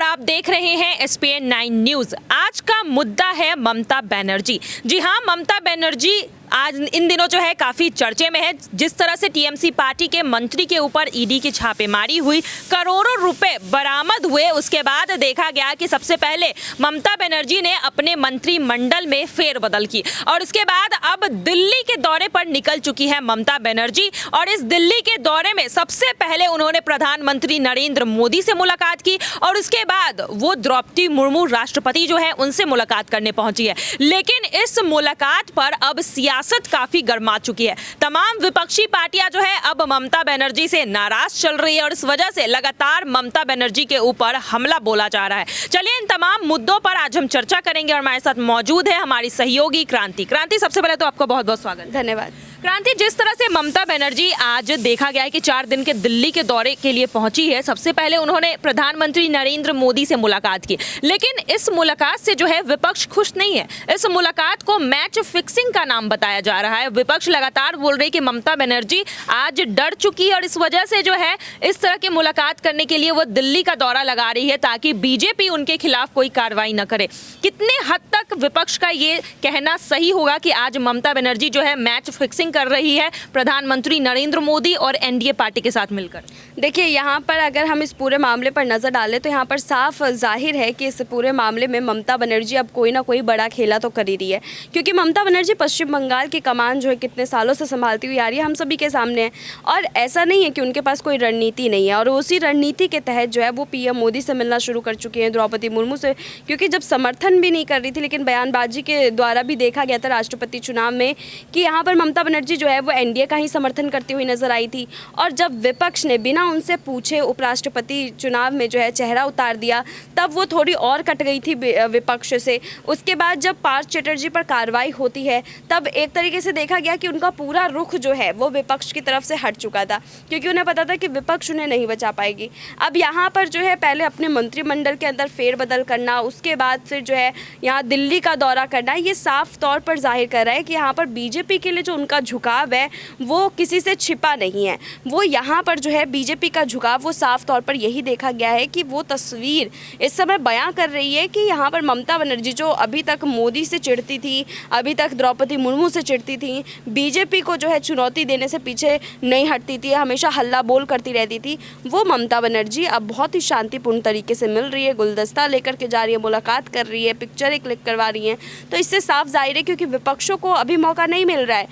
आप देख रहे हैं SPN 9 न्यूज। आज का मुद्दा है ममता बनर्जी। जी हाँ, ममता बनर्जी आज इन दिनों जो है काफी चर्चे में है। जिस तरह से टीएमसी पार्टी के मंत्री के ऊपर ईडी की छापेमारी हुई, करोड़ों रुपए बरामद हुए, उसके बाद देखा गया कि सबसे पहले ममता बनर्जी ने अपने मंत्रिमंडल में फेरबदल की और उसके बाद अब दिल्ली के दौरे पर निकल चुकी है ममता बनर्जी। और इस दिल्ली के दौरे में सबसे पहले उन्होंने प्रधानमंत्री नरेंद्र मोदी से मुलाकात की और उसके बाद वो द्रौपदी मुर्मू राष्ट्रपति जो है उनसे मुलाकात करने पहुंची है। लेकिन इस मुलाकात पर अब सियासत काफी गर्मा चुकी है। तमाम विपक्षी पार्टियां जो है अब ममता बनर्जी से नाराज चल रही है और इस वजह से लगातार ममता बनर्जी के ऊपर हमला बोला जा रहा है। चलिए इन तमाम मुद्दों पर आज हम चर्चा करेंगे और हमारे साथ मौजूद है हमारी सहयोगी क्रांति। सबसे पहले तो आपका बहुत बहुत स्वागत। धन्यवाद। क्रांति, जिस तरह से ममता बनर्जी आज देखा गया है कि 4 दिन के दिल्ली के दौरे के लिए पहुंची है, सबसे पहले उन्होंने प्रधानमंत्री नरेंद्र मोदी से मुलाकात की। लेकिन इस मुलाकात से जो है विपक्ष खुश नहीं है। इस मुलाकात को मैच फिक्सिंग का नाम बताया जा रहा है। विपक्ष लगातार बोल रही कि ममता बनर्जी आज डर चुकी है और इस वजह से जो है इस तरह की मुलाकात करने के लिए वो दिल्ली का दौरा लगा रही है ताकि बीजेपी उनके खिलाफ कोई कार्रवाई न करे। कितने हद तक विपक्ष का ये कहना सही होगा कि आज ममता बनर्जी जो है मैच फिक्सिंग कर रही है प्रधानमंत्री नरेंद्र मोदी और एनडीए पार्टी के साथ मिलकर? देखिए, यहाँ पर अगर हम इस पूरे मामले पर नज़र डालें तो यहाँ पर साफ जाहिर है कि इस पूरे मामले में ममता बनर्जी अब कोई ना कोई बड़ा खेला तो कर ही रही है, क्योंकि ममता बनर्जी पश्चिम बंगाल की कमान जो है कितने सालों से संभालती हुई आ रही है, हम सभी के सामने है। और ऐसा नहीं है कि उनके पास कोई रणनीति नहीं है और उसी रणनीति के तहत जो है वो पीएम मोदी से मिलना शुरू कर चुके हैं, द्रौपदी मुर्मू से, क्योंकि जब समर्थन भी नहीं कर रही थी लेकिन बयानबाजी के द्वारा भी देखा गया था राष्ट्रपति चुनाव में कि यहाँ पर ममता बनर्जी जो है वो एनडीए का ही समर्थन करती हुई नजर आई थी। और जब विपक्ष ने बिना उनसे पूछे उपराष्ट्रपति चुनाव में जो है चेहरा उतार दिया, तब वो थोड़ी और कट गई थी विपक्ष से। उसके बाद जब पार्थ चैटर्जी पर कार्रवाई होती है तब एक तरीके से देखा गया कि उनका पूरा रुख जो है वो विपक्ष की तरफ से हट चुका था, क्योंकि उन्हें पता था कि विपक्ष उन्हें नहीं बचा पाएगी। अब यहाँ पर जो है पहले अपने मंत्रिमंडल के अंदर फेरबदल करना, उसके बाद फिर जो है यहाँ दिल्ली का दौरा करना, ये साफ तौर पर जाहिर कर रहा है कि यहाँ पर बीजेपी के लिए जो उनका झुकाव है वो किसी से छिपा नहीं है। वो यहाँ पर जो है बीजेपी का झुकाव वो साफ तौर पर यही देखा गया है कि वो तस्वीर इस समय बयां कर रही है कि यहाँ पर ममता बनर्जी जो अभी तक मोदी से चिढ़ती थी, अभी तक द्रौपदी मुर्मू से चिढ़ती थी, बीजेपी को जो है चुनौती देने से पीछे नहीं हटती थी, हमेशा हल्ला बोल करती रहती थी, वो ममता बनर्जी अब बहुत ही शांतिपूर्ण तरीके से मिल रही है, गुलदस्ता लेकर के जा रही है, मुलाकात कर रही है, पिक्चरें क्लिक करवा रही हैं। तो इससे साफ जाहिर है क्योंकि विपक्षों को अभी मौका नहीं मिल रहा है,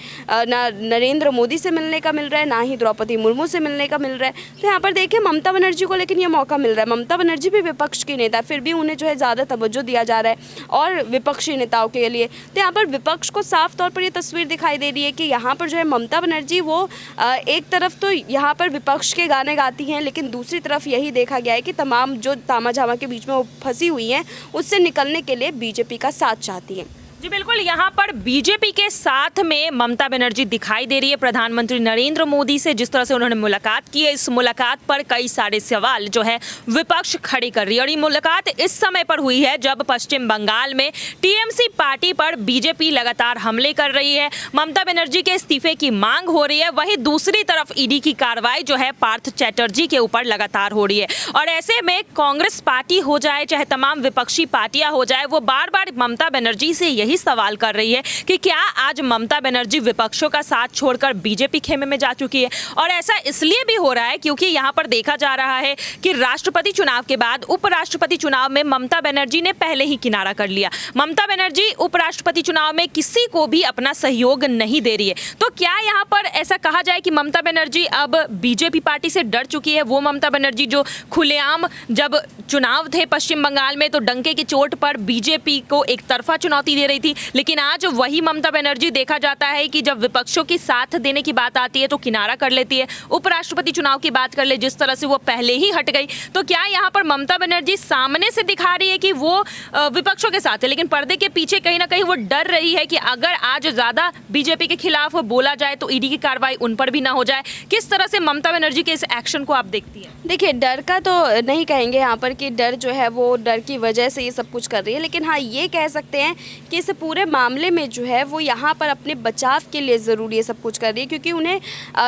ना नरेंद्र मोदी से मिलने का मिल रहा है, ना ही द्रौपदी मुर्मू से मिलने का मिल रहा है। तो यहाँ पर देखिए ममता बनर्जी को लेकिन ये मौका मिल रहा है। ममता बनर्जी भी विपक्ष की नेता, फिर भी उन्हें जो है ज़्यादा तवज्जो दिया जा रहा है और विपक्षी नेताओं के लिए। तो यहाँ पर विपक्ष को साफ तौर पर ये तस्वीर दिखाई दे रही है कि यहाँ पर जो है ममता बनर्जी वो एक तरफ तो यहाँ पर विपक्ष के गाने गाती हैं, लेकिन दूसरी तरफ यही देखा गया है कि तमाम जो तामाझामा के बीच में वो फंसी हुई हैं उससे निकलने के लिए बीजेपी का साथ चाहती हैं। जी बिल्कुल, यहाँ पर बीजेपी के साथ में ममता बनर्जी दिखाई दे रही है। प्रधानमंत्री नरेंद्र मोदी से जिस तरह से उन्होंने मुलाकात की है, इस मुलाकात पर कई सारे सवाल जो है विपक्ष खड़े कर रही है और ये मुलाकात इस समय पर हुई है जब पश्चिम बंगाल में टीएमसी पार्टी पर बीजेपी लगातार हमले कर रही है, ममता बनर्जी के इस्तीफे की मांग हो रही है। वहीं दूसरी तरफ ईडी की कार्रवाई जो है पार्थ चैटर्जी के ऊपर लगातार हो रही है और ऐसे में कांग्रेस पार्टी हो जाए चाहे तमाम विपक्षी पार्टियां हो जाए, वो बार बार ममता बनर्जी से यही सवाल कर रही है कि क्या आज ममता बनर्जी विपक्षों का साथ छोड़कर बीजेपी खेमे में जा चुकी है। और ऐसा इसलिए भी हो रहा है क्योंकि यहाँ पर देखा जा रहा है कि राष्ट्रपति चुनाव के बाद उपराष्ट्रपति चुनाव में ममता बनर्जी ने पहले ही किनारा कर लिया। ममता बनर्जी उपराष्ट्रपति चुनाव में किसी को भी अपना सहयोग नहीं दे रही है। तो क्या यहाँ पर ऐसा कहा जाए कि ममता बनर्जी अब बीजेपी पार्टी से डर चुकी है? वो ममता बनर्जी जो खुलेआम जब चुनाव थे पश्चिम बंगाल में तो डंके की चोट पर बीजेपी को एक तरफा चुनौती दे रही थी, लेकिन आज वही ममता बनर्जी देखा जाता है कि जब विपक्षों की साथ देने की बात आती है तो किनारा कर लेती है। उपराष्ट्रपति चुनाव की बात कर ले, जिस तरह से वो पहले ही हट गई, तो क्या यहाँ पर ममता बनर्जी सामने से दिखा रही है कि वो विपक्षों के साथ है, लेकिन पर्दे के पीछे कहीं ना कहीं वो डर रही है कि अगर आज ज्यादा बीजेपी के खिलाफ बोला जाए तो ईडी की कार्रवाई उन पर भी ना हो जाए? किस तरह से ममता बनर्जी के इस एक्शन को आप देखती है? देखिए, डर का तो नहीं कहेंगे यहाँ पर कि डर जो है वो डर की वजह से ये सब कुछ कर रही है, लेकिन हाँ ये कह सकते हैं कि इस पूरे मामले में जो है वो यहाँ पर अपने बचाव के लिए ज़रूरी है सब कुछ कर रही है, क्योंकि उन्हें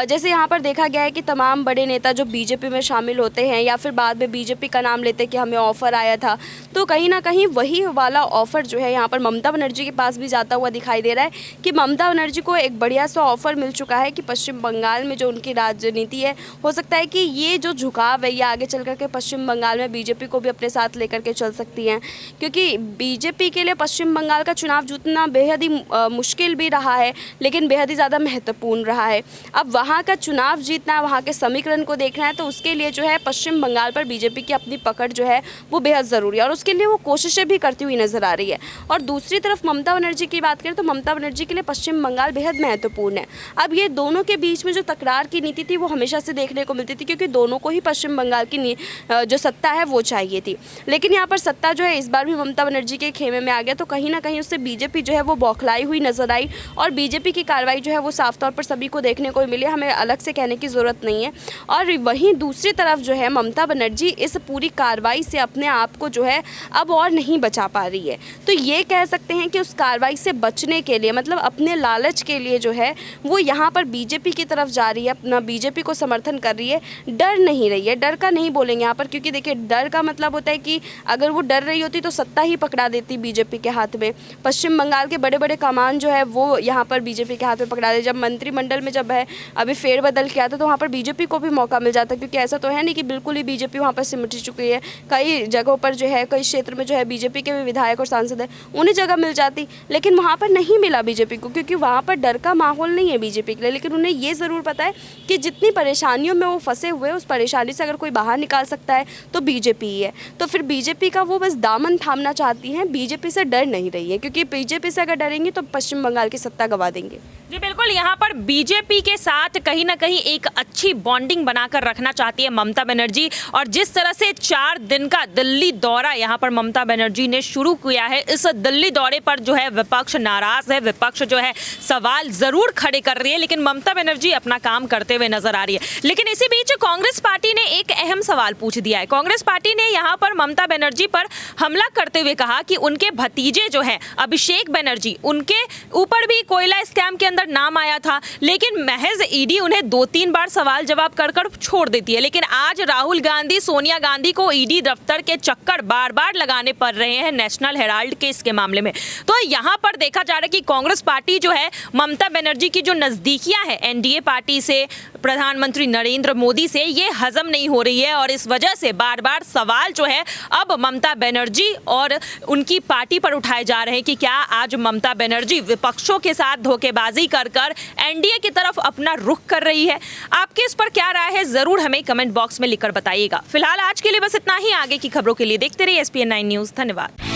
जैसे यहाँ पर देखा गया है कि तमाम बड़े नेता जो बीजेपी में शामिल होते हैं या फिर बाद में बीजेपी का नाम लेते हैं कि हमें ऑफ़र आया था, तो कहीं ना कहीं वही वाला ऑफ़र जो है यहाँ पर ममता बनर्जी के पास भी जाता हुआ दिखाई दे रहा है कि ममता बनर्जी को एक बढ़िया सा ऑफ़र मिल चुका है कि पश्चिम बंगाल में जो उनकी राजनीति है, हो सकता है कि ये जो झुकाव है ये आगे चल करके पश्चिम बंगाल में बीजेपी को भी अपने साथ लेकर के चल सकती हैं, क्योंकि बीजेपी के लिए पश्चिम बंगाल का चुनाव जीतना बेहद ही मुश्किल भी रहा है, लेकिन बेहद ही ज़्यादा महत्वपूर्ण रहा है। अब वहाँ का चुनाव जीतना, वहाँ के समीकरण को देखना है, तो उसके लिए जो है पश्चिम बंगाल पर बीजेपी की अपनी पकड़ जो है वो बेहद ज़रूरी है और उसके लिए वो कोशिशें भी करती हुई नज़र आ रही है। और दूसरी तरफ ममता बनर्जी की बात करें तो ममता बनर्जी के लिए पश्चिम बंगाल बेहद महत्वपूर्ण है। अब ये दोनों के बीच में जो तकरार की नीति थी वो हमेशा से देखने को मिलती थी, क्योंकि दोनों को ही पश्चिम बंगाल की जो सत्ता है वो चाहिए थी, लेकिन यहाँ पर सत्ता जो है इस बार भी ममता बनर्जी के खेमे में आ गया, तो कहीं ना कहीं उससे बीजेपी जो है वो बौखलाई हुई नजर आई और बीजेपी की कार्रवाई जो है वो साफ तौर पर सभी को देखने को मिली, हमें अलग से कहने की ज़रूरत नहीं है। और वहीं दूसरी तरफ जो है ममता बनर्जी इस पूरी कार्रवाई से अपने आप को जो है अब और नहीं बचा पा रही है, तो ये कह सकते हैं कि उस कार्रवाई से बचने के लिए, मतलब अपने लालच के लिए जो है वो यहाँ पर बीजेपी की तरफ जा रही है, अपना बीजेपी को समर्थन कर रही है, डर नहीं रही है। डर का नहीं बोलेंगे यहाँ पर, क्योंकि देखिए डर का मतलब होता है कि अगर वो डर रही होती तो सत्ता ही पकड़ा देती बीजेपी के हाथ में। पश्चिम बंगाल के बड़े बड़े कमान जो है वो यहाँ पर बीजेपी के हाथ में पकड़ा दे। जब मंत्रिमंडल में जब है अभी फेरबदल किया था तो वहाँ पर बीजेपी को भी मौका मिल जाता, क्योंकि ऐसा तो है नहीं कि बिल्कुल ही बीजेपी वहाँ पर सिमट चुकी है। कई जगहों पर जो है, कई क्षेत्र में जो है बीजेपी के भी विधायक और सांसद है, उन्हें जगह मिल जाती, लेकिन वहाँ पर नहीं मिला बीजेपी को, क्योंकि वहाँ पर डर का माहौल नहीं है बीजेपी के लिए। लेकिन उन्हें ये ज़रूर पता है कि जितनी परेशानियों में वो फंसे हुए, उस परेशानी से अगर कोई बाहर निकाल सकता है तो बीजेपी ही है। तो फिर बीजेपी का वो बस दामन थामना चाहती हैं, बीजेपी से डर नहीं रही है, क्योंकि बीजेपी से अगर डरेंगी तो पश्चिम बंगाल की सत्ता गवा देंगे। जी बिल्कुल, यहाँ पर बीजेपी के साथ कहीं ना कहीं एक अच्छी बॉन्डिंग बनाकर रखना चाहती है ममता बनर्जी, और जिस तरह से 4 दिन का दिल्ली दौरा यहाँ पर ममता बनर्जी ने शुरू किया है, इस दिल्ली दौरे पर जो है विपक्ष नाराज है, विपक्ष जो है सवाल जरूर खड़े कर रही है, लेकिन ममता बनर्जी अपना काम करते हुए नजर आ रही है। लेकिन इसी बीच कांग्रेस पार्टी ने एक अहम सवाल पूछ दिया है। कांग्रेस पार्टी ने यहाँ पर ममता बनर्जी पर हमला करते हुए कहा कि उनके भतीजे जो है अभिषेक बनर्जी, उनके ऊपर भी कोयला स्कैम के अंदर नाम आया था, लेकिन महज ईडी उन्हें 2-3 बार सवाल जवाब कर छोड़ देती है। लेकिन आज राहुल गांधी, सोनिया गांधी को ईडी दफ्तर के चक्कर बार बार लगाने पड़ रहे हैं नेशनल हेराल्ड केस के मामले में। तो यहाँ पर देखा जा रहा है कि कांग्रेस पार्टी जो है ममता बनर्जी की जो नजदीकियां है एनडीए पार्टी से, प्रधानमंत्री नरेंद्र मोदी से, ये हजम नहीं हो रही है, और इस वजह से बार बार सवाल जो है अब ममता बनर्जी और उनकी पार्टी पर उठाए जा रहे हैं कि क्या आज ममता बनर्जी विपक्षों के साथ धोखेबाजी कर एनडीए की तरफ अपना रुख कर रही है। आपके इस पर क्या राय है, जरूर हमें कमेंट बॉक्स में लिखकर बताइएगा। फिलहाल आज के लिए बस इतना ही। आगे की खबरों के लिए देखते रहिए SPN9 न्यूज़। धन्यवाद।